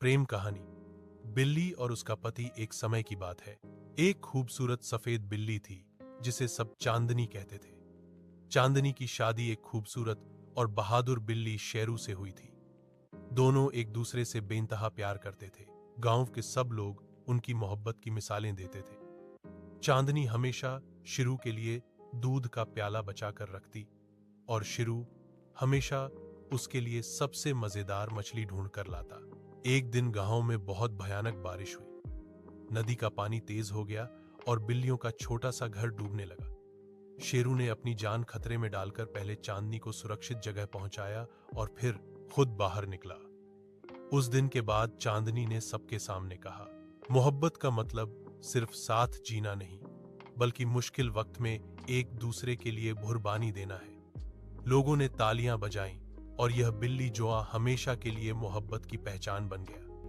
प्रेम कहानी। बिल्ली और उसका पति। एक समय की बात है। एक खूबसूरत सफेद बिल्ली थी जिसे सब चांदनी कहते थे। चांदनी की शादी एक खूबसूरत और बहादुर बिल्ली शेरू से हुई थी। दोनों एक दूसरे से बेइंतहा प्यार करते थे। गांव के सब लोग उनकी मोहब्बत की मिसालें देते थे। चांदनी हमेशा शेरू के लिए दूध का प्याला बचा कर रखती और शेरू हमेशा उसके लिए सबसे मजेदार मछली ढूंढ कर लाता। एक दिन गांव में बहुत भयानक बारिश हुई। नदी का पानी तेज हो गया और बिल्लियों का छोटा सा घर डूबने लगा। शेरू ने अपनी जान खतरे में डालकर पहले चांदनी को सुरक्षित जगह पहुंचाया और फिर खुद बाहर निकला। उस दिन के बाद चांदनी ने सबके सामने कहा, मोहब्बत का मतलब सिर्फ साथ जीना नहीं, बल्कि मुश्किल वक्त में एक दूसरे के लिए कुर्बानी देना है। लोगों ने तालियां बजाईं और यह बिल्ली जोआ हमेशा के लिए मोहब्बत की पहचान बन गया।